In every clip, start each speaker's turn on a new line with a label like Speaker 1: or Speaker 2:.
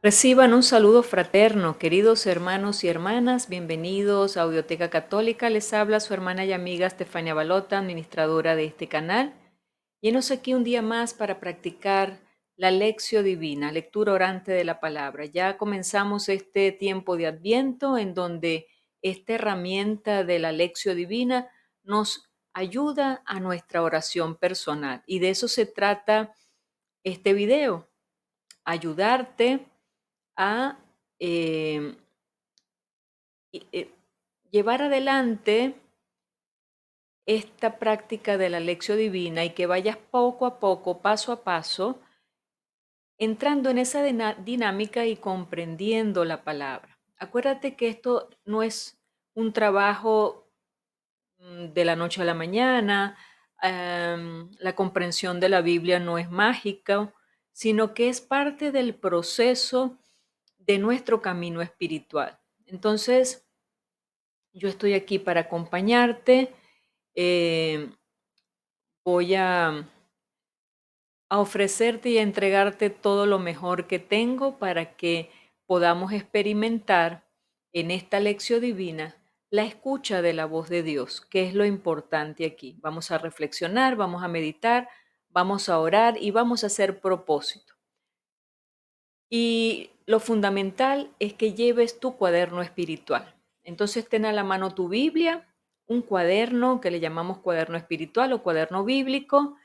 Speaker 1: Reciban un saludo fraterno, queridos hermanos y hermanas, bienvenidos a Audioteca Católica. Les habla su hermana y amiga Estefania Balota, administradora de este canal. Y enos aquí un día más para practicar la Lección Divina, lectura orante de la palabra. Ya comenzamos este tiempo de Adviento en donde esta herramienta de la Lección Divina nos ayuda a nuestra oración personal. Y de eso se trata este video, ayudarte a eh, y- eh, llevar adelante esta práctica de la lección divina y que vayas poco a poco, paso a paso, entrando en esa dinámica y comprendiendo la palabra. Acuérdate que esto no es un trabajo de la noche a la mañana, la comprensión de la Biblia no es mágica, sino que es parte del proceso de nuestro camino espiritual. Entonces, yo estoy aquí para acompañarte. eh, Voy a ofrecerte y a entregarte todo lo mejor que tengo para que podamos experimentar en esta lección divina la escucha de la voz de Dios, que es lo importante aquí. Vamos a reflexionar, vamos a meditar, vamos a orar y vamos a hacer propósito. Y lo fundamental es que lleves tu cuaderno espiritual. Entonces ten a la mano tu Biblia, un cuaderno que le llamamos cuaderno espiritual o cuaderno bíblico,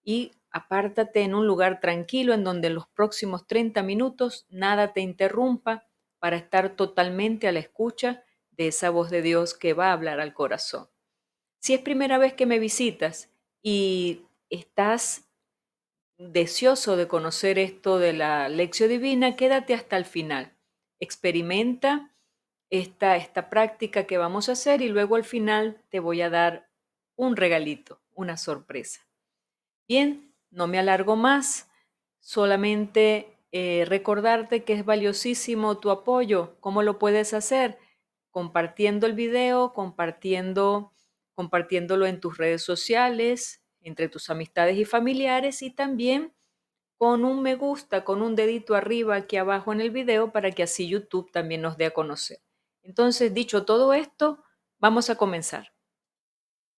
Speaker 1: y apártate en un lugar tranquilo en donde en los próximos 30 minutos nada te interrumpa para estar totalmente a la escucha de esa voz de Dios que va a hablar al corazón. Si es primera vez que me visitas y estás deseoso de conocer esto de la lección divina, quédate hasta el final. Experimenta esta práctica que vamos a hacer y luego al final te voy a dar un regalito, una sorpresa. Bien, no me alargo más, solamente recordarte que es valiosísimo tu apoyo. ¿Cómo lo puedes hacer? Compartiendo el video, compartiéndolo en tus redes sociales, entre tus amistades y familiares y también con un me gusta, con un dedito arriba aquí abajo en el video para que así YouTube también nos dé a conocer. Entonces, dicho todo esto, vamos a comenzar.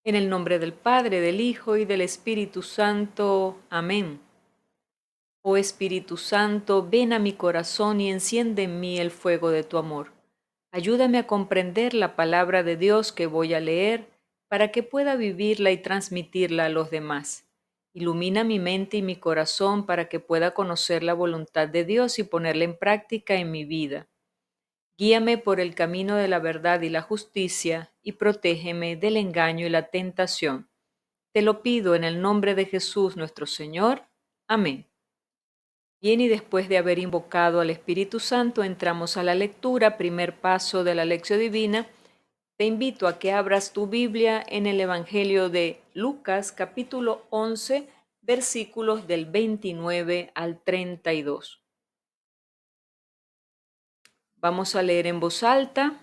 Speaker 1: En el nombre del Padre, del Hijo y del Espíritu Santo. Amén. Oh Espíritu Santo, ven a mi corazón y enciende en mí el fuego de tu amor. Ayúdame a comprender la palabra de Dios que voy a leer para que pueda vivirla y transmitirla a los demás. Ilumina mi mente y mi corazón para que pueda conocer la voluntad de Dios y ponerla en práctica en mi vida. Guíame por el camino de la verdad y la justicia y protégeme del engaño y la tentación. Te lo pido en el nombre de Jesús nuestro Señor. Amén. Bien, y después de haber invocado al Espíritu Santo, entramos a la lectura, primer paso de la lección divina. Te invito a que abras tu Biblia en el Evangelio de Lucas, capítulo 11, versículos del 29 al 32. Vamos a leer en voz alta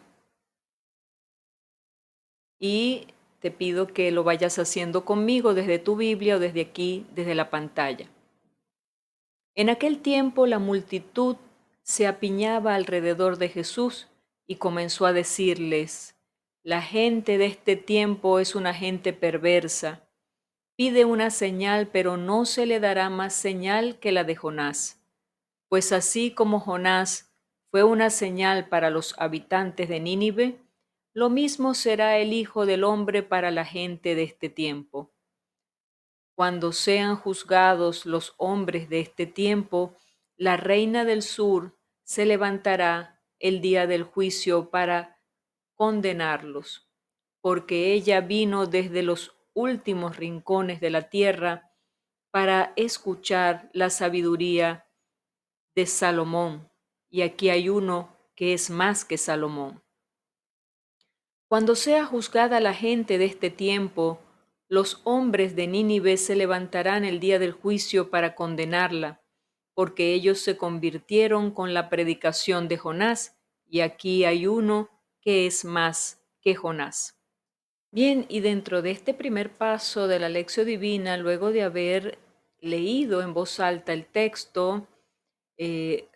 Speaker 1: y te pido que lo vayas haciendo conmigo desde tu Biblia o desde aquí, desde la pantalla. En aquel tiempo la multitud se apiñaba alrededor de Jesús y comenzó a decirles: la gente de este tiempo es una gente perversa. Pide una señal, pero no se le dará más señal que la de Jonás. Pues así como Jonás fue una señal para los habitantes de Nínive, lo mismo será el Hijo del Hombre para la gente de este tiempo. Cuando sean juzgados los hombres de este tiempo, la reina del sur se levantará el día del juicio para condenarlos, porque ella vino desde los últimos rincones de la tierra para escuchar la sabiduría de Salomón. Y aquí hay uno que es más que Salomón. Cuando sea juzgada la gente de este tiempo, los hombres de Nínive se levantarán el día del juicio para condenarla, porque ellos se convirtieron con la predicación de Jonás, y aquí hay uno que es más que Jonás. Bien, y dentro de este primer paso de la lección divina, luego de haber leído en voz alta el texto, eh,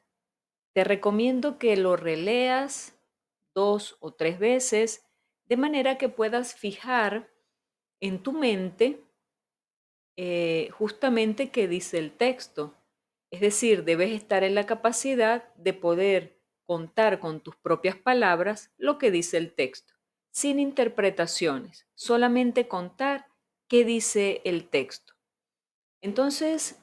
Speaker 1: Te recomiendo que lo releas 2 o 3 veces, de manera que puedas fijar en tu mente justamente qué dice el texto. Es decir, debes estar en la capacidad de poder contar con tus propias palabras lo que dice el texto, sin interpretaciones, solamente contar qué dice el texto. Entonces,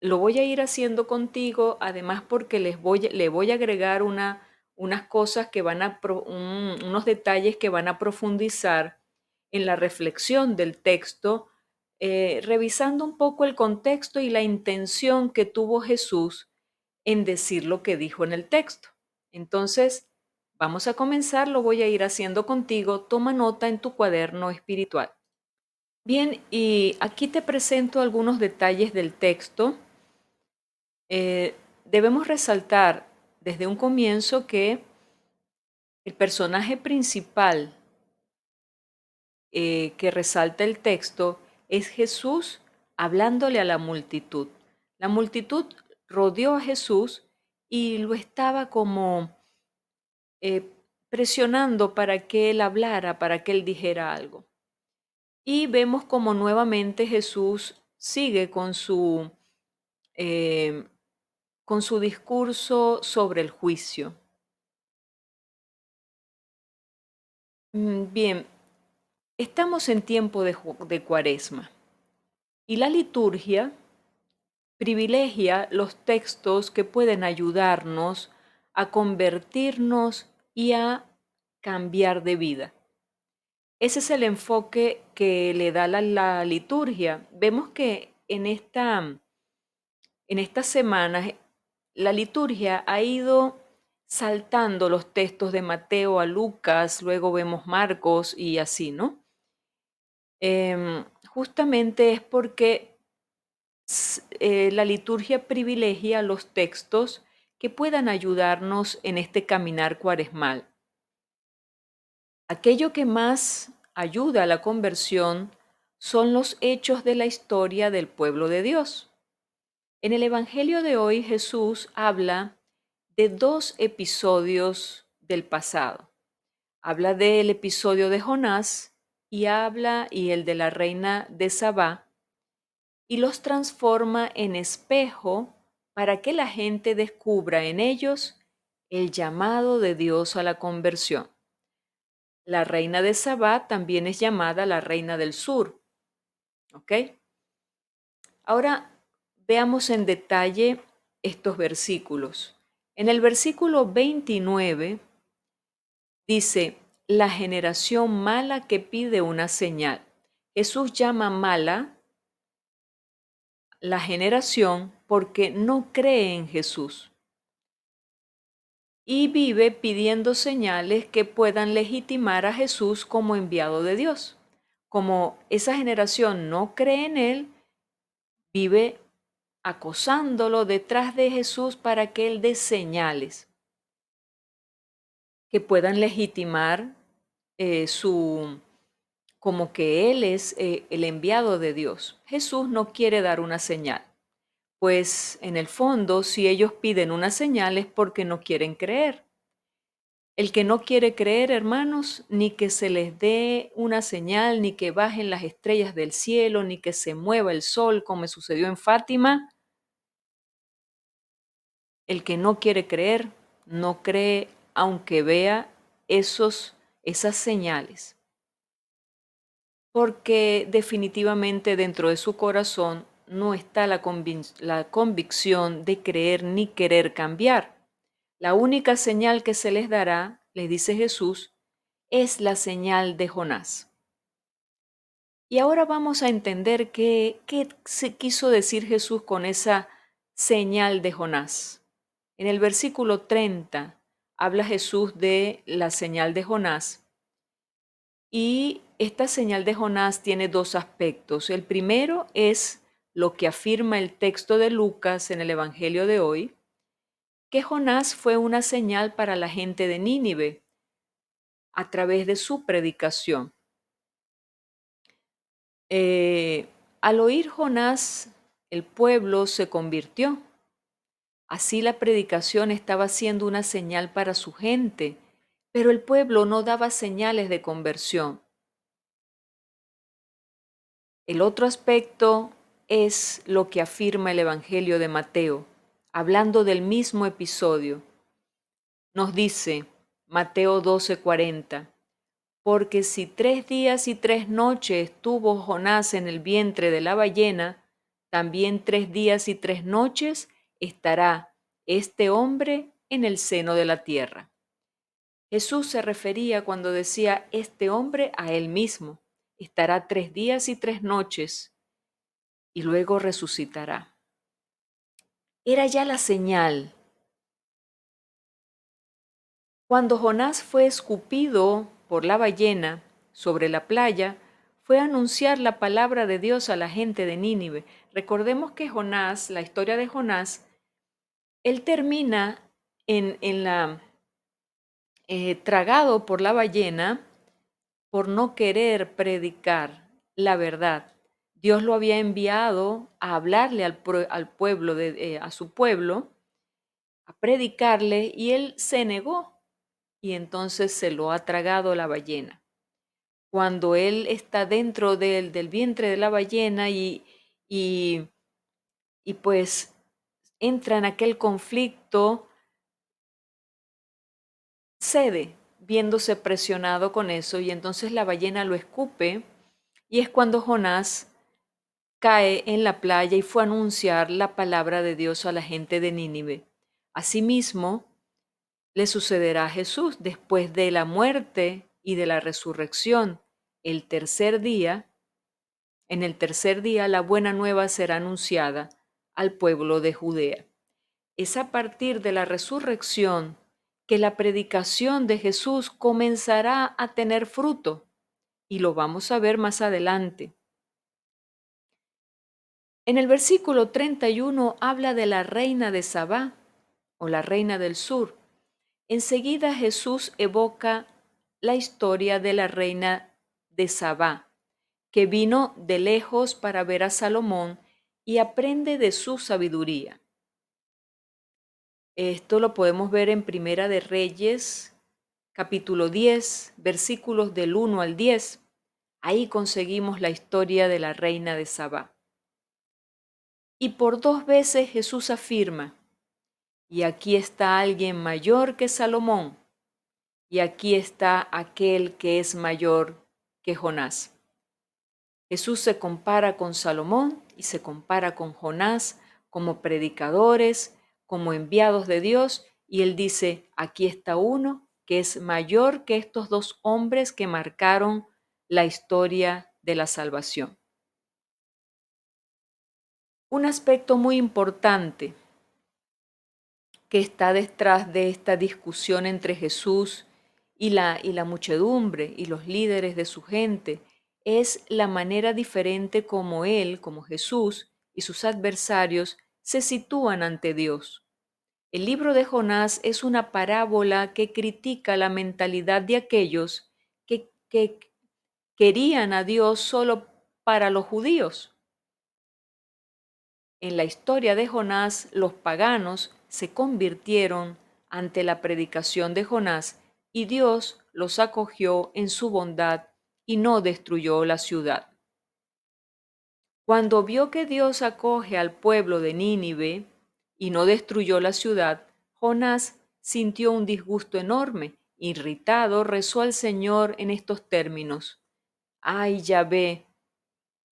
Speaker 1: lo voy a ir haciendo contigo, además porque le voy a agregar unas cosas que van a, unos detalles que van a profundizar en la reflexión del texto, revisando un poco el contexto y la intención que tuvo Jesús en decir lo que dijo en el texto. Entonces, vamos a comenzar, lo voy a ir haciendo contigo. Toma nota en tu cuaderno espiritual. Bien, y aquí te presento algunos detalles del texto. Debemos resaltar desde un comienzo que el personaje principal que resalta el texto es Jesús hablándole a la multitud. La multitud rodeó a Jesús y lo estaba como eh, presionando para que él hablara, para que él dijera algo. Y vemos como nuevamente Jesús sigue eh, con su discurso sobre el juicio. Bien, estamos en tiempo de Cuaresma y la liturgia privilegia los textos que pueden ayudarnos a convertirnos y a cambiar de vida. Ese es el enfoque que le da la liturgia. Vemos que en estas semanas la liturgia ha ido saltando los textos de Mateo a Lucas, luego vemos Marcos y así, ¿no? Justamente es porque la liturgia privilegia los textos que puedan ayudarnos en este caminar cuaresmal. Aquello que más ayuda a la conversión son los hechos de la historia del pueblo de Dios. En el Evangelio de hoy Jesús habla de 2 episodios del pasado. Habla del episodio de Jonás y el de la reina de Sabá, y los transforma en espejo para que la gente descubra en ellos el llamado de Dios a la conversión. La reina de Sabá también es llamada la reina del sur, ¿ok? Ahora veamos en detalle estos versículos. En el versículo 29 dice, la generación mala que pide una señal. Jesús llama mala la generación porque no cree en Jesús y vive pidiendo señales que puedan legitimar a Jesús como enviado de Dios. Como esa generación no cree en Él, vive acosándolo detrás de Jesús para que Él dé señales que puedan legitimar como que Él es el enviado de Dios. Jesús no quiere dar una señal. Pues en el fondo, si ellos piden una señal es porque no quieren creer. El que no quiere creer, hermanos, ni que se les dé una señal, ni que bajen las estrellas del cielo, ni que se mueva el sol, como sucedió en Fátima, el que no quiere creer, no cree aunque vea esas señales. Porque definitivamente dentro de su corazón no está la convicción de creer ni querer cambiar. La única señal que se les dará, les dice Jesús, es la señal de Jonás. Y ahora vamos a entender qué se quiso decir Jesús con esa señal de Jonás. En el versículo 30 habla Jesús de la señal de Jonás. Y esta señal de Jonás tiene 2 aspectos. El primero es lo que afirma el texto de Lucas en el Evangelio de hoy, que Jonás fue una señal para la gente de Nínive a través de su predicación. Al oír Jonás, el pueblo se convirtió. Así la predicación estaba siendo una señal para su gente, pero el pueblo no daba señales de conversión. El otro aspecto es lo que afirma el Evangelio de Mateo, hablando del mismo episodio. Nos dice Mateo 12:40, porque si 3 días y 3 noches estuvo Jonás en el vientre de la ballena, también 3 días y 3 noches estará este hombre en el seno de la tierra. Jesús se refería cuando decía este hombre a él mismo. Estará 3 días y 3 noches y luego resucitará. Era ya la señal. Cuando Jonás fue escupido por la ballena sobre la playa, fue a anunciar la palabra de Dios a la gente de Nínive. Recordemos que Jonás, la historia de Jonás, él termina tragado por la ballena por no querer predicar la verdad. Dios lo había enviado a hablarle al pueblo, a su pueblo, a predicarle, y él se negó, y entonces se lo ha tragado la ballena. Cuando él está dentro del vientre de la ballena y, y pues entra en aquel conflicto, cede, viéndose presionado con eso, y entonces la ballena lo escupe, y es cuando Jonás cae en la playa y fue a anunciar la palabra de Dios a la gente de Nínive. Asimismo, le sucederá a Jesús después de la muerte y de la resurrección. El tercer día, en el tercer día, la buena nueva será anunciada al pueblo de Judea. Es a partir de la resurrección que la predicación de Jesús comenzará a tener fruto, y lo vamos a ver más adelante. En el versículo 31 habla de la reina de Sabá o la reina del sur. Enseguida Jesús evoca la historia de la reina de Sabá, que vino de lejos para ver a Salomón y aprende de su sabiduría. Esto lo podemos ver en Primera de Reyes, capítulo 10, versículos del 1 al 10. Ahí conseguimos la historia de la reina de Sabá. Y por 2 veces Jesús afirma, y aquí está alguien mayor que Salomón, y aquí está aquel que es mayor que Jonás. Jesús se compara con Salomón y se compara con Jonás como predicadores, como enviados de Dios, y él dice, aquí está uno que es mayor que estos 2 hombres que marcaron la historia de la salvación. Un aspecto muy importante que está detrás de esta discusión entre Jesús y la muchedumbre y los líderes de su gente es la manera diferente como él, como Jesús y sus adversarios se sitúan ante Dios. El libro de Jonás es una parábola que critica la mentalidad de aquellos que querían a Dios solo para los judíos. En la historia de Jonás, los paganos se convirtieron ante la predicación de Jonás y Dios los acogió en su bondad y no destruyó la ciudad. Cuando vio que Dios acoge al pueblo de Nínive y no destruyó la ciudad, Jonás sintió un disgusto enorme. Irritado, rezó al Señor en estos términos: Ay, Yahvé,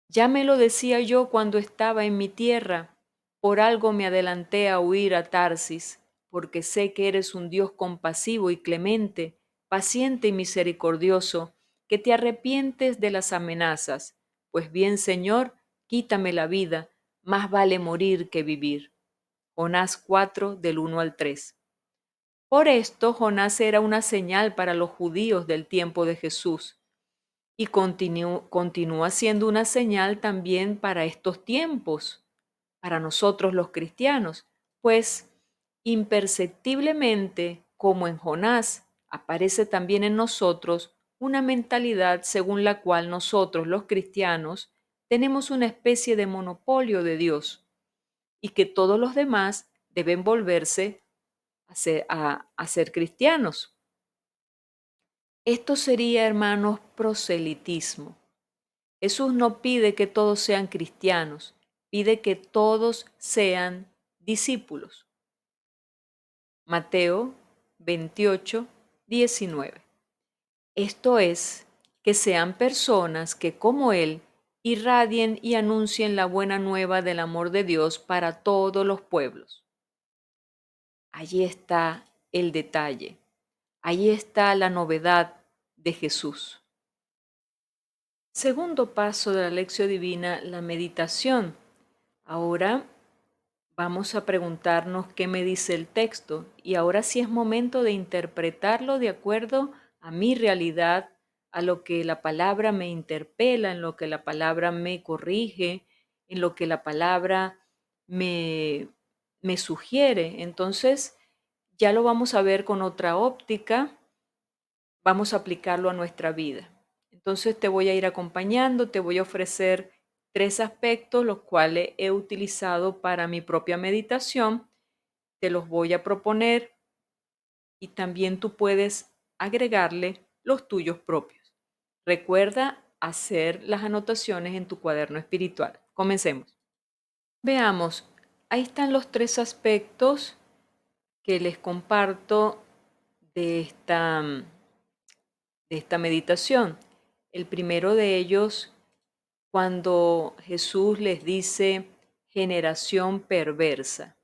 Speaker 1: ya me lo decía yo cuando estaba en mi tierra, por algo me adelanté a huir a Tarsis, porque sé que eres un Dios compasivo y clemente, paciente y misericordioso, que te arrepientes de las amenazas. Pues bien, Señor, quítame la vida, más vale morir que vivir. Jonás 4, del 1 al 3. Por esto, Jonás era una señal para los judíos del tiempo de Jesús y continúa siendo una señal también para estos tiempos, para nosotros los cristianos, pues imperceptiblemente, como en Jonás, aparece también en nosotros una mentalidad según la cual nosotros los cristianos tenemos una especie de monopolio de Dios y que todos los demás deben volverse a ser cristianos. Esto sería, hermanos, proselitismo. Jesús no pide que todos sean cristianos, pide que todos sean discípulos. Mateo 28, 19. Esto es, que sean personas que, como Él, irradien y anuncien la buena nueva del amor de Dios para todos los pueblos. Allí está el detalle, allí está la novedad de Jesús. Segundo paso de la lección divina, la meditación. Ahora vamos a preguntarnos qué me dice el texto y ahora sí es momento de interpretarlo de acuerdo a mi realidad, a lo que la palabra me interpela, en lo que la palabra me corrige, en lo que la palabra me, me sugiere. Entonces ya lo vamos a ver con otra óptica, vamos a aplicarlo a nuestra vida. Entonces te voy a ir acompañando, te voy a ofrecer 3 aspectos, los cuales he utilizado para mi propia meditación. Te los voy a proponer y también tú puedes agregarle los tuyos propios. Recuerda hacer las anotaciones en tu cuaderno espiritual. Comencemos. Veamos, ahí están los 3 aspectos que les comparto de esta meditación. El primero de ellos, cuando Jesús les dice generación perversa.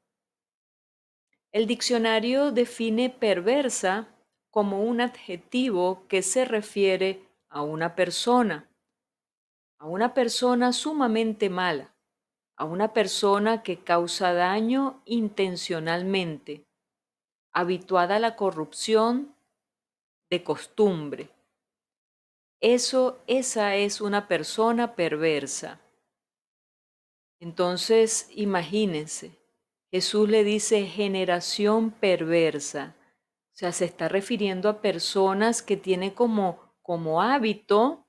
Speaker 1: El diccionario define perversa como un adjetivo que se refiere a una persona sumamente mala, a una persona que causa daño intencionalmente, habituada a la corrupción de costumbre. Esa es una persona perversa. Entonces, imagínense, Jesús le dice generación perversa. O sea, se está refiriendo a personas que tienen como hábito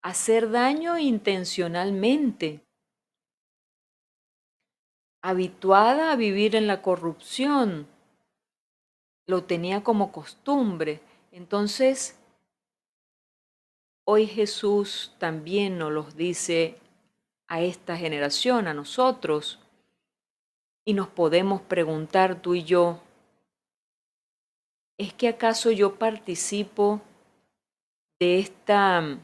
Speaker 1: hacer daño intencionalmente, habituada a vivir en la corrupción, lo tenía como costumbre. Entonces, hoy Jesús también nos los dice a esta generación, a nosotros, y nos podemos preguntar tú y yo, ¿es que acaso yo participo de esta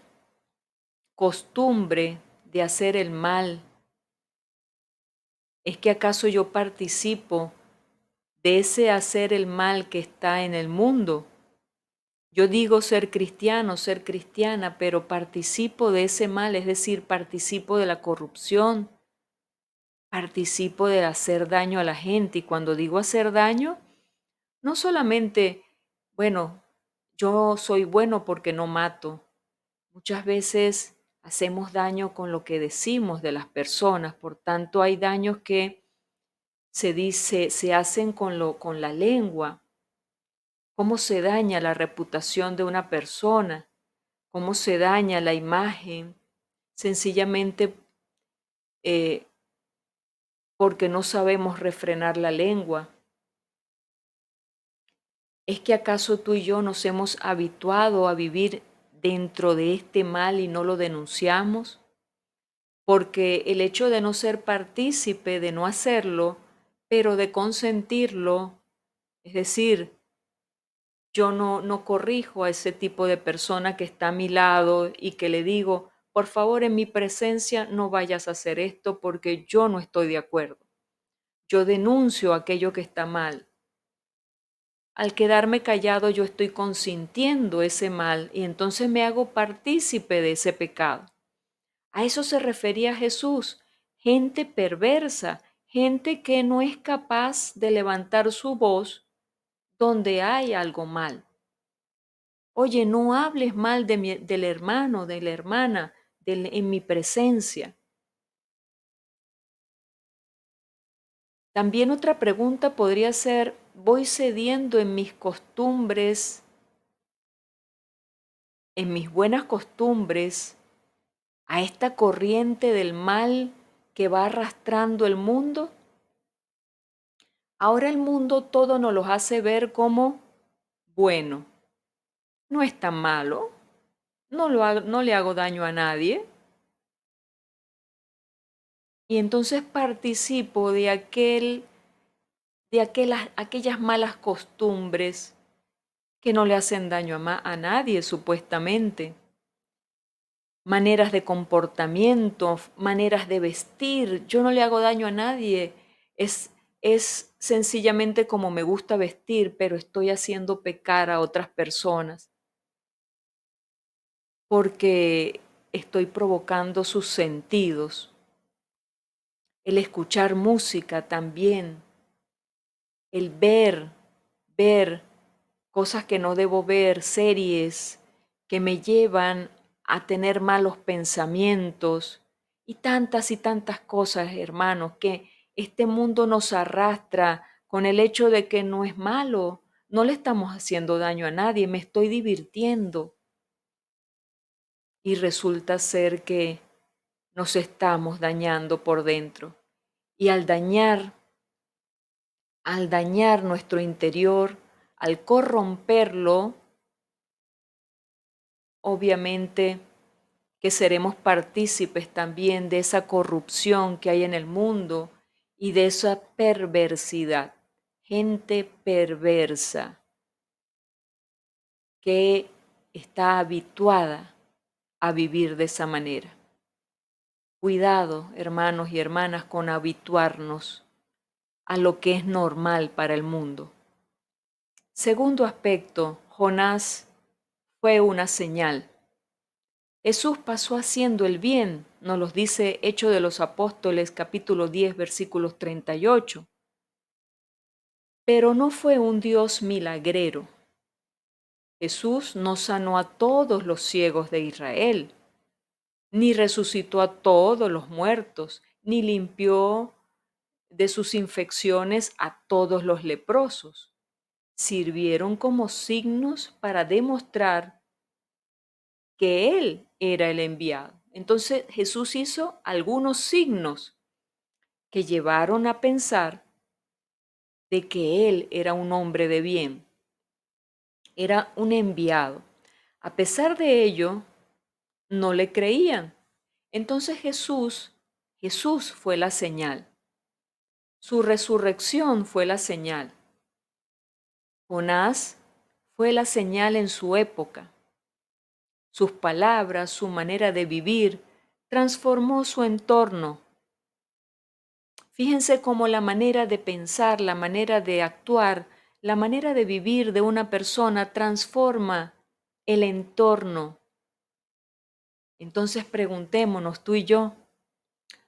Speaker 1: costumbre de hacer el mal? ¿Es que acaso yo participo de ese hacer el mal que está en el mundo? Yo digo ser cristiano, ser cristiana, pero participo de ese mal, es decir, participo de la corrupción, participo de hacer daño a la gente. Y cuando digo hacer daño, no solamente, bueno, yo soy bueno porque no mato. Muchas veces hacemos daño con lo que decimos de las personas, por tanto hay daños que se hacen con la lengua. Cómo se daña la reputación de una persona, cómo se daña la imagen, sencillamente eh, porque no sabemos refrenar la lengua. ¿Es que acaso tú y yo nos hemos habituado a vivir dentro de este mal y no lo denunciamos? Porque el hecho de no ser partícipe, de no hacerlo, pero de consentirlo, es decir, yo no corrijo a ese tipo de persona que está a mi lado y que le digo, por favor, en mi presencia no vayas a hacer esto porque yo no estoy de acuerdo. Yo denuncio aquello que está mal. Al quedarme callado yo estoy consintiendo ese mal y entonces me hago partícipe de ese pecado. A eso se refería Jesús, gente perversa, gente que no es capaz de levantar su voz donde hay algo mal. Oye, no hables mal del hermano, de la hermana, en mi presencia. También otra pregunta podría ser, ¿voy cediendo en mis costumbres, en mis buenas costumbres, a esta corriente del mal que va arrastrando el mundo? Ahora el mundo todo nos los hace ver como bueno. No es tan malo, no le hago daño a nadie. Y entonces participo de aquellas malas costumbres que no le hacen daño a nadie, supuestamente. Maneras de comportamiento, maneras de vestir. Yo no le hago daño a nadie. Es sencillamente como me gusta vestir, pero estoy haciendo pecar a otras personas porque estoy provocando sus sentidos. El escuchar música también, el ver cosas que no debo ver, series que me llevan a tener malos pensamientos y tantas cosas, hermanos, que este mundo nos arrastra con el hecho de que no es malo, no le estamos haciendo daño a nadie, me estoy divirtiendo. Y resulta ser que nos estamos dañando por dentro. Y al dañar nuestro interior, al corromperlo, obviamente que seremos partícipes también de esa corrupción que hay en el mundo y de esa perversidad. Gente perversa que está habituada a vivir de esa manera. Cuidado, hermanos y hermanas, con habituarnos a lo que es normal para el mundo. Segundo aspecto, Jonás fue una señal. Jesús pasó haciendo el bien, nos los dice Hechos de los Apóstoles capítulo 10 versículos 38. Pero no fue un Dios milagrero. Jesús no sanó a todos los ciegos de Israel, ni resucitó a todos los muertos, ni limpió de sus infecciones a todos los leprosos. Sirvieron como signos para demostrar que Él era el enviado. Entonces Jesús hizo algunos signos que llevaron a pensar de que Él era un hombre de bien, era un enviado. A pesar de ello, no le creían. Entonces Jesús fue la señal. Su resurrección fue la señal. Jonás fue la señal en su época. Sus palabras, su manera de vivir, transformó su entorno. Fíjense cómo la manera de pensar, la manera de actuar, la manera de vivir de una persona transforma el entorno. Entonces preguntémonos tú y yo,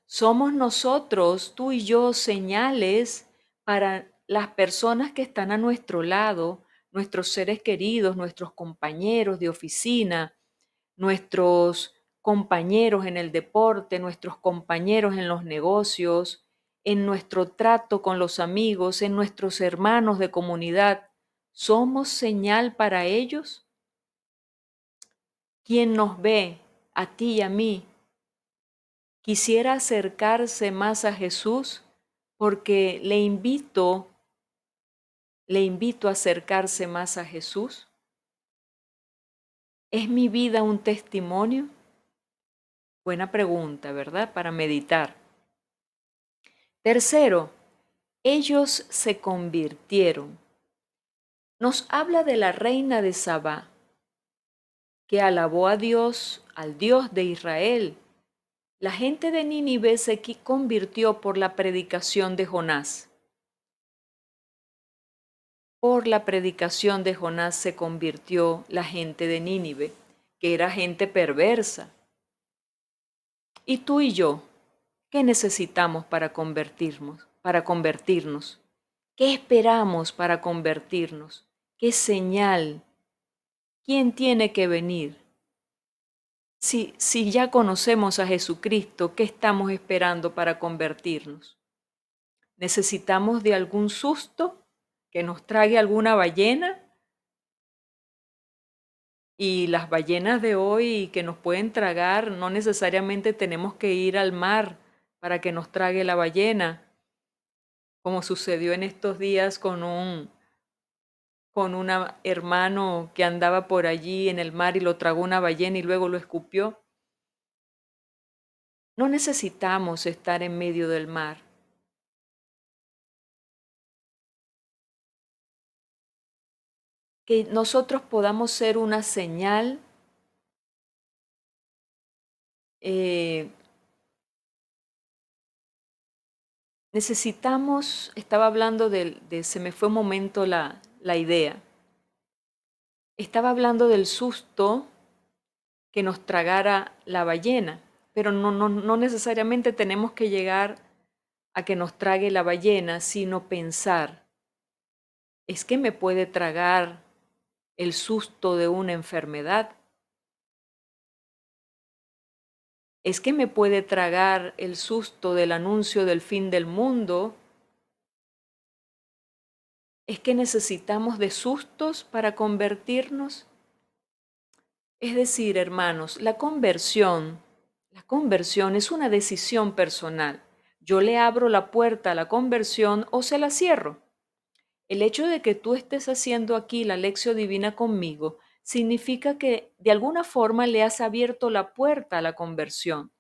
Speaker 1: ¿somos nosotros, tú y yo, señales para las personas que están a nuestro lado, nuestros seres queridos, nuestros compañeros de oficina, nuestros compañeros en el deporte, nuestros compañeros en los negocios, en nuestro trato con los amigos, en nuestros hermanos de comunidad? ¿Somos señal para ellos? ¿Quién nos ve, a ti y a mí, quisiera acercarse más a Jesús? Porque le invito a acercarse más a Jesús. ¿Es mi vida un testimonio? Buena pregunta, ¿verdad? Para meditar. Tercero, ellos se convirtieron. Nos habla de la reina de Sabá, que alabó a Dios, al Dios de Israel. La gente de Nínive se convirtió por la predicación de Jonás. Por la predicación de Jonás se convirtió la gente de Nínive, que era gente perversa. Y tú y yo, ¿qué necesitamos para convertirnos? ¿Qué esperamos para convertirnos? ¿Qué señal? ¿Quién tiene que venir? Si ya conocemos a Jesucristo, ¿qué estamos esperando para convertirnos? ¿Necesitamos de algún susto que nos trague alguna ballena? Y las ballenas de hoy que nos pueden tragar, no necesariamente tenemos que ir al mar para que nos trague la ballena. como sucedió en estos días con un hermano que andaba por allí en el mar y lo tragó una ballena y luego lo escupió. No necesitamos estar en medio del mar. Que nosotros podamos ser una señal, eh, necesitamos, estaba hablando se me fue un momento la idea, estaba hablando del susto que nos tragara la ballena, pero no necesariamente tenemos que llegar a que nos trague la ballena, sino pensar, ¿es que me puede tragar el susto de una enfermedad? ¿Es que me puede tragar el susto del anuncio del fin del mundo? ¿Es que necesitamos de sustos para convertirnos? Es decir, hermanos, la conversión es una decisión personal. Yo le abro la puerta a la conversión o se la cierro. El hecho de que tú estés haciendo aquí la lección divina conmigo significa que de alguna forma le has abierto la puerta a la conversión.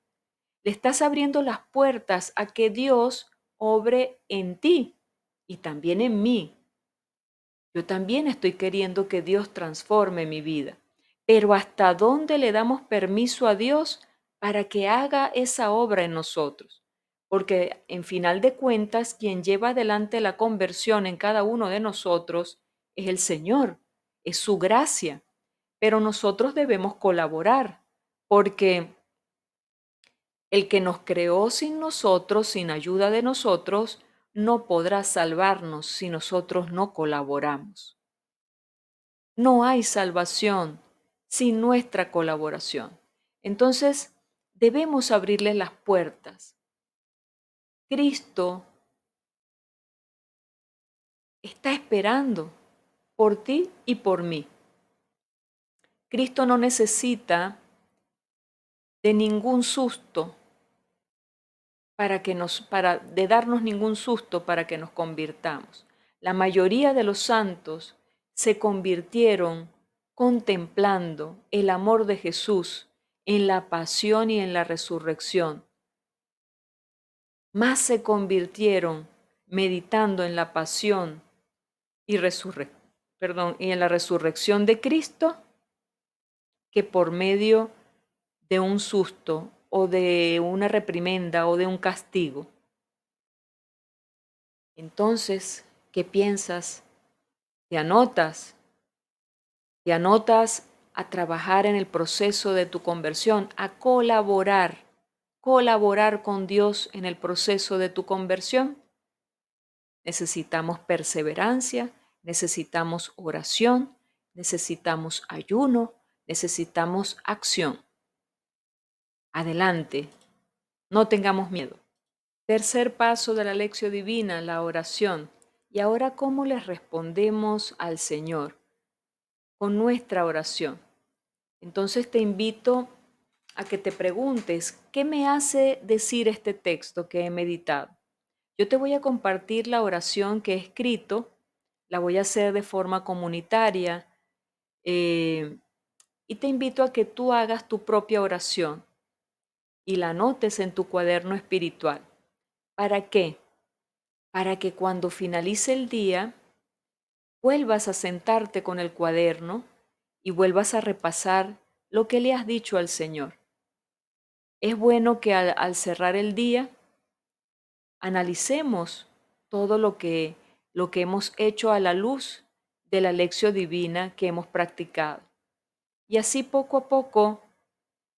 Speaker 1: Le estás abriendo las puertas a que Dios obre en ti y también en mí. Yo también estoy queriendo que Dios transforme mi vida. Pero ¿hasta dónde le damos permiso a Dios para que haga esa obra en nosotros? Porque en final de cuentas, quien lleva adelante la conversión en cada uno de nosotros es el Señor, es su gracia. Pero nosotros debemos colaborar, porque el que nos creó sin nosotros, sin ayuda de nosotros, no podrá salvarnos si nosotros no colaboramos. No hay salvación sin nuestra colaboración. Entonces, debemos abrirle las puertas. Cristo está esperando por ti y por mí. Cristo no necesita de ningún susto de darnos ningún susto para que nos convirtamos. La mayoría de los santos se convirtieron contemplando el amor de Jesús en la pasión y en la resurrección. Más se convirtieron meditando en la pasión y y en la resurrección de Cristo que por medio de un susto o de una reprimenda o de un castigo. Entonces, ¿qué piensas? ¿Te anotas? ¿Te anotas a trabajar en el proceso de tu conversión, a colaborar con Dios en el proceso de tu conversión? Necesitamos perseverancia, necesitamos oración, necesitamos ayuno, necesitamos acción. Adelante, no tengamos miedo. Tercer paso de la lección divina, la oración. Y ahora, ¿cómo le respondemos al Señor? Con nuestra oración. Entonces te invito a que te preguntes, ¿qué me hace decir este texto que he meditado? Yo te voy a compartir la oración que he escrito, la voy a hacer de forma comunitaria eh, y te invito a que tú hagas tu propia oración y la anotes en tu cuaderno espiritual. ¿Para qué? Para que cuando finalice el día vuelvas a sentarte con el cuaderno y vuelvas a repasar lo que le has dicho al Señor. Es bueno que al cerrar el día analicemos todo lo que hemos hecho a la luz de la lección divina que hemos practicado. Y así poco a poco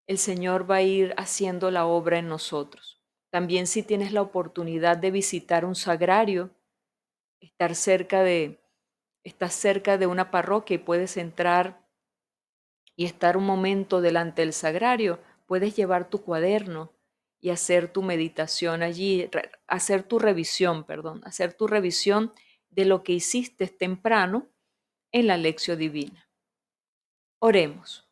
Speaker 1: el Señor va a ir haciendo la obra en nosotros. También si tienes la oportunidad de visitar un sagrario, estar cerca de, estás cerca de una parroquia y puedes entrar y estar un momento delante del sagrario, puedes llevar tu cuaderno y hacer tu meditación allí, hacer tu revisión, perdón, hacer tu revisión de lo que hiciste temprano en la lección divina. Oremos.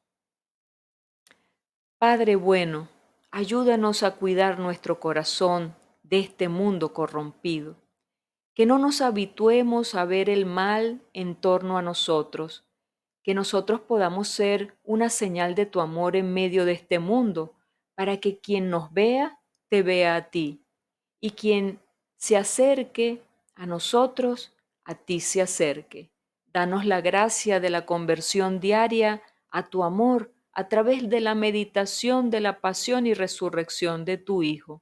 Speaker 1: Padre bueno, ayúdanos a cuidar nuestro corazón de este mundo corrompido. que no nos habituemos a ver el mal en torno a nosotros, que nosotros podamos ser una señal de tu amor en medio de este mundo, para que quien nos vea, te vea a ti, y quien se acerque a nosotros, a ti se acerque. Danos la gracia de la conversión diaria a tu amor a través de la meditación de la pasión y resurrección de tu Hijo.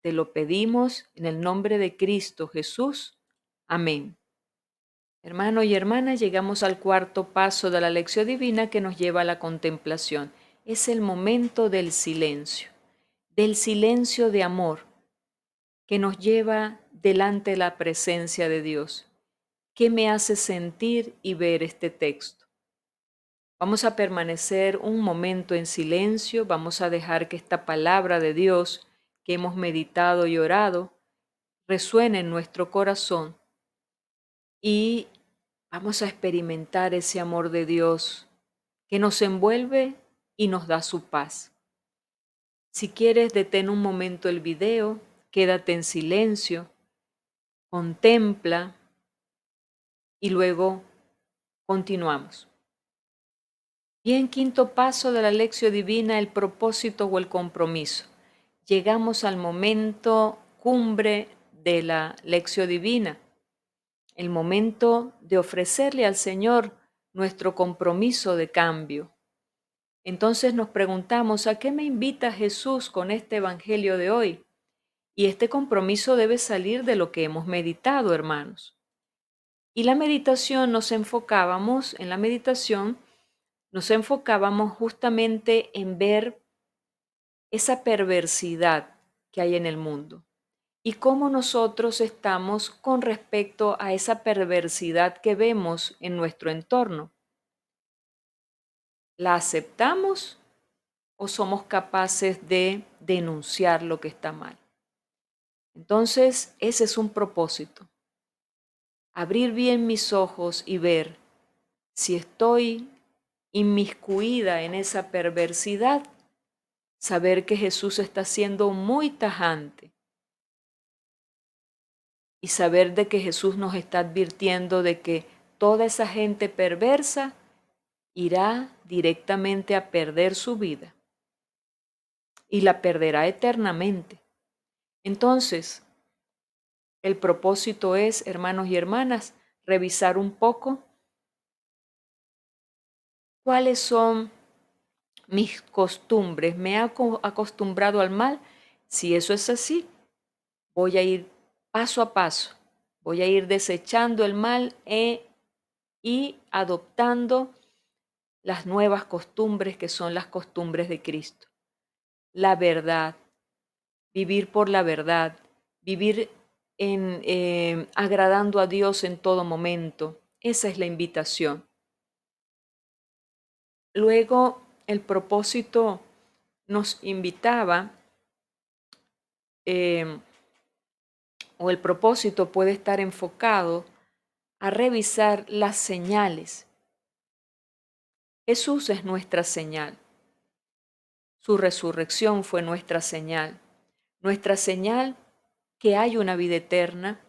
Speaker 1: Te lo pedimos en el nombre de Cristo Jesús. Amén. Hermano y hermana, llegamos al cuarto paso de la lección divina que nos lleva a la contemplación. Es el momento del silencio de amor que nos lleva delante de la presencia de Dios. ¿Qué me hace sentir y ver este texto? Vamos a permanecer un momento en silencio, vamos a dejar que esta palabra de Dios que hemos meditado y orado resuene en nuestro corazón y vamos a experimentar ese amor de Dios que nos envuelve y nos da su paz. Si quieres, detén un momento el video, quédate en silencio, contempla y luego continuamos. Bien, quinto paso de la lección divina, el propósito o el compromiso. Llegamos al momento cumbre de la lección divina, el momento de ofrecerle al Señor nuestro compromiso de cambio. Entonces nos preguntamos, ¿a qué me invita Jesús con este evangelio de hoy? Y este compromiso debe salir de lo que hemos meditado, hermanos. Y la meditación en la meditación nos enfocábamos justamente en ver esa perversidad que hay en el mundo y cómo nosotros estamos con respecto a esa perversidad que vemos en nuestro entorno. ¿La aceptamos o somos capaces de denunciar lo que está mal? Entonces, ese es un propósito. Abrir bien mis ojos y ver si estoy inmiscuida en esa perversidad, saber que Jesús está siendo muy tajante y saber de que Jesús nos está advirtiendo de que toda esa gente perversa irá directamente a perder su vida y la perderá eternamente. Entonces, el propósito es, hermanos y hermanas, revisar un poco cuáles son mis costumbres. ¿Me he acostumbrado al mal? Si eso es así, voy a ir paso a paso. Voy a ir desechando el mal y adoptando las nuevas costumbres que son las costumbres de Cristo. La verdad, vivir por la verdad, vivir agradando a Dios en todo momento. Esa es la invitación. Luego, el propósito nos invitaba, eh, o el propósito puede estar enfocado a revisar las señales. Jesús es nuestra señal. Su resurrección fue nuestra señal. Nuestra señal que hay una vida eterna,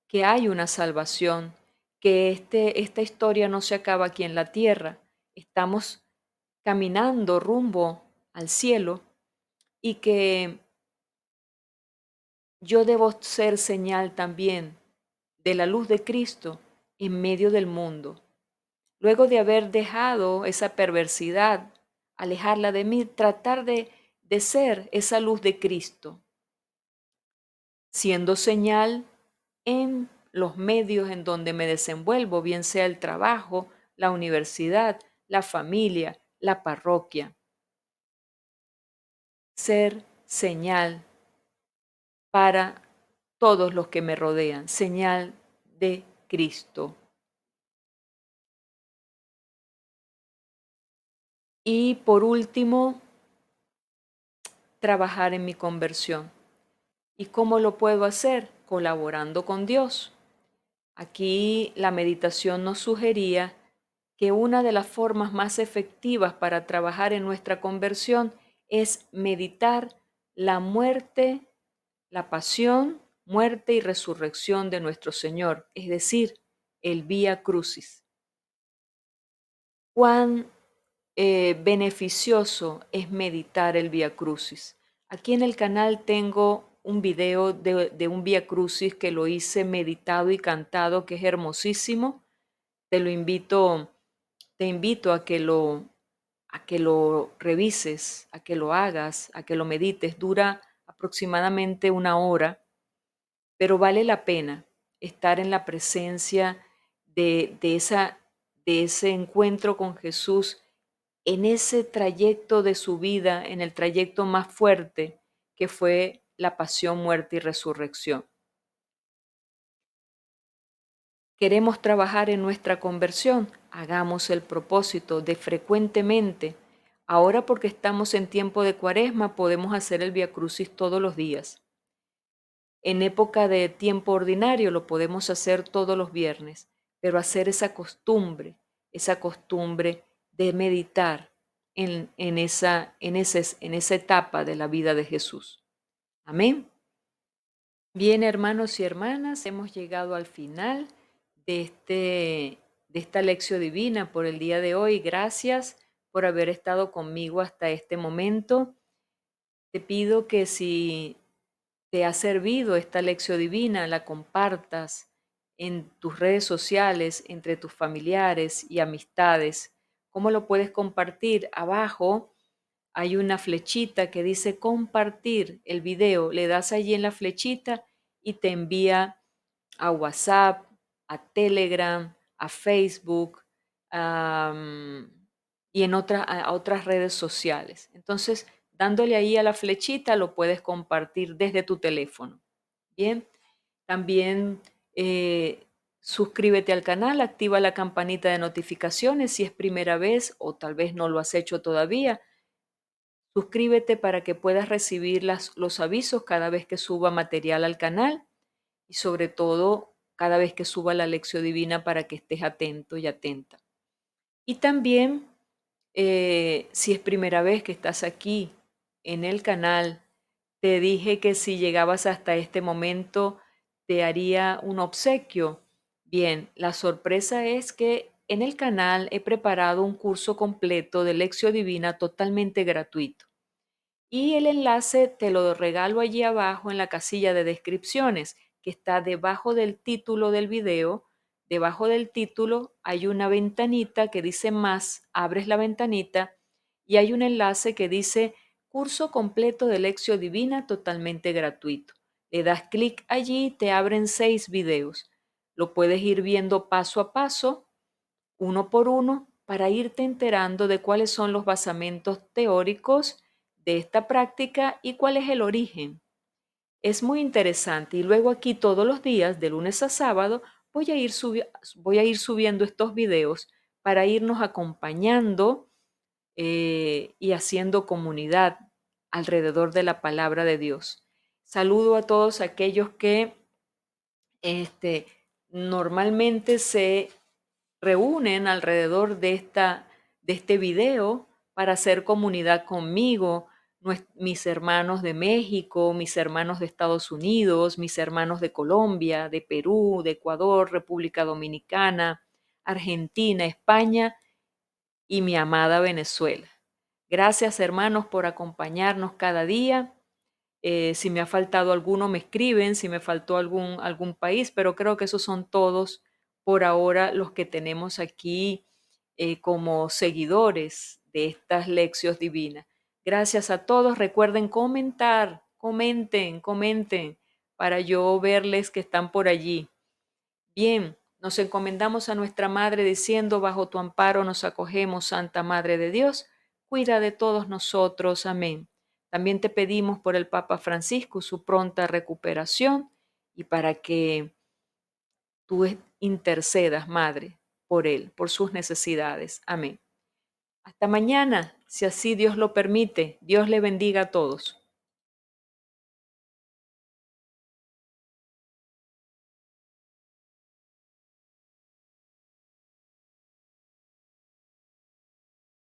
Speaker 1: que hay una salvación, que esta historia no se acaba aquí en la tierra. Estamos caminando rumbo al cielo y que yo debo ser señal también de la luz de Cristo en medio del mundo. Luego de haber dejado esa perversidad, alejarla de mí, tratar de ser esa luz de Cristo, siendo señal en los medios en donde me desenvuelvo, bien sea el trabajo, la universidad, la familia, la parroquia. Ser señal para todos los que me rodean, señal de Cristo. Y por último, trabajar en mi conversión. ¿Y cómo lo puedo hacer? Colaborando con Dios. Aquí la meditación nos sugería que una de las formas más efectivas para trabajar en nuestra conversión es meditar la muerte, la pasión muerte y resurrección de nuestro Señor, es decir, el Vía Crucis. Cuán beneficioso es meditar el Vía Crucis. Aquí en el canal tengo un video de un Vía Crucis que lo hice meditado y cantado, que es hermosísimo. Te invito a que lo revises, a que lo hagas, a que lo medites. Dura aproximadamente 1 hora, pero vale la pena estar en la presencia de ese encuentro con Jesús en ese trayecto de su vida, en el trayecto más fuerte que fue la pasión, muerte y resurrección. ¿Queremos trabajar en nuestra conversión? Hagamos el propósito de frecuentemente. Ahora, porque estamos en tiempo de Cuaresma, podemos hacer el Vía Crucis todos los días. En época de tiempo ordinario lo podemos hacer todos los viernes, pero hacer esa costumbre de meditar en esa etapa de la vida de Jesús. Amén. Bien, hermanos y hermanas, hemos llegado al final de esta lección divina por el día de hoy. Gracias por haber estado conmigo hasta este momento. Te pido que si te ha servido esta lección divina, la compartas en tus redes sociales, entre tus familiares y amistades. ¿Cómo lo puedes compartir? Abajo hay una flechita que dice compartir el video. Le das allí en la flechita y te envía a WhatsApp, a Telegram, a Facebook, y a otras redes sociales. Entonces, dándole ahí a la flechita, lo puedes compartir desde tu teléfono. Bien, también suscríbete al canal, activa la campanita de notificaciones si es primera vez o tal vez no lo has hecho todavía. Suscríbete para que puedas recibir los avisos cada vez que suba material al canal y sobre todo cada vez que suba la lección divina para que estés atento y atenta. Y también, si es primera vez que estás aquí en el canal, te dije que si llegabas hasta este momento te haría un obsequio. Bien, la sorpresa es que en el canal he preparado un curso completo de lección divina totalmente gratuito. Y el enlace te lo regalo allí abajo en la casilla de descripciones, que está debajo del título del video. Debajo del título hay una ventanita que dice más, abres la ventanita y hay un enlace que dice curso completo de lección divina totalmente gratuito. Le das clic allí y te abren 6 videos. Lo puedes ir viendo paso a paso, uno por uno, para irte enterando de cuáles son los basamentos teóricos de esta práctica y cuál es el origen. Es muy interesante y luego aquí todos los días, de lunes a sábado, voy a ir subiendo estos videos para irnos acompañando y haciendo comunidad alrededor de la palabra de Dios. Saludo a todos aquellos que normalmente se reúnen alrededor de este video para hacer comunidad conmigo, mis hermanos de México, mis hermanos de Estados Unidos, mis hermanos de Colombia, de Perú, de Ecuador, República Dominicana, Argentina, España y mi amada Venezuela. Gracias, hermanos, por acompañarnos cada día. Si me ha faltado alguno, me escriben, si me faltó algún país, pero creo que esos son todos por ahora los que tenemos aquí como seguidores de estas lecciones divinas. Gracias a todos. Recuerden comentar, comenten para yo verles que están por allí. Bien, nos encomendamos a nuestra Madre diciendo, bajo tu amparo nos acogemos, Santa Madre de Dios, cuida de todos nosotros. Amén. También te pedimos por el Papa Francisco su pronta recuperación y para que tú intercedas, Madre, por él, por sus necesidades. Amén. Hasta mañana, si así Dios lo permite. Dios le bendiga a todos.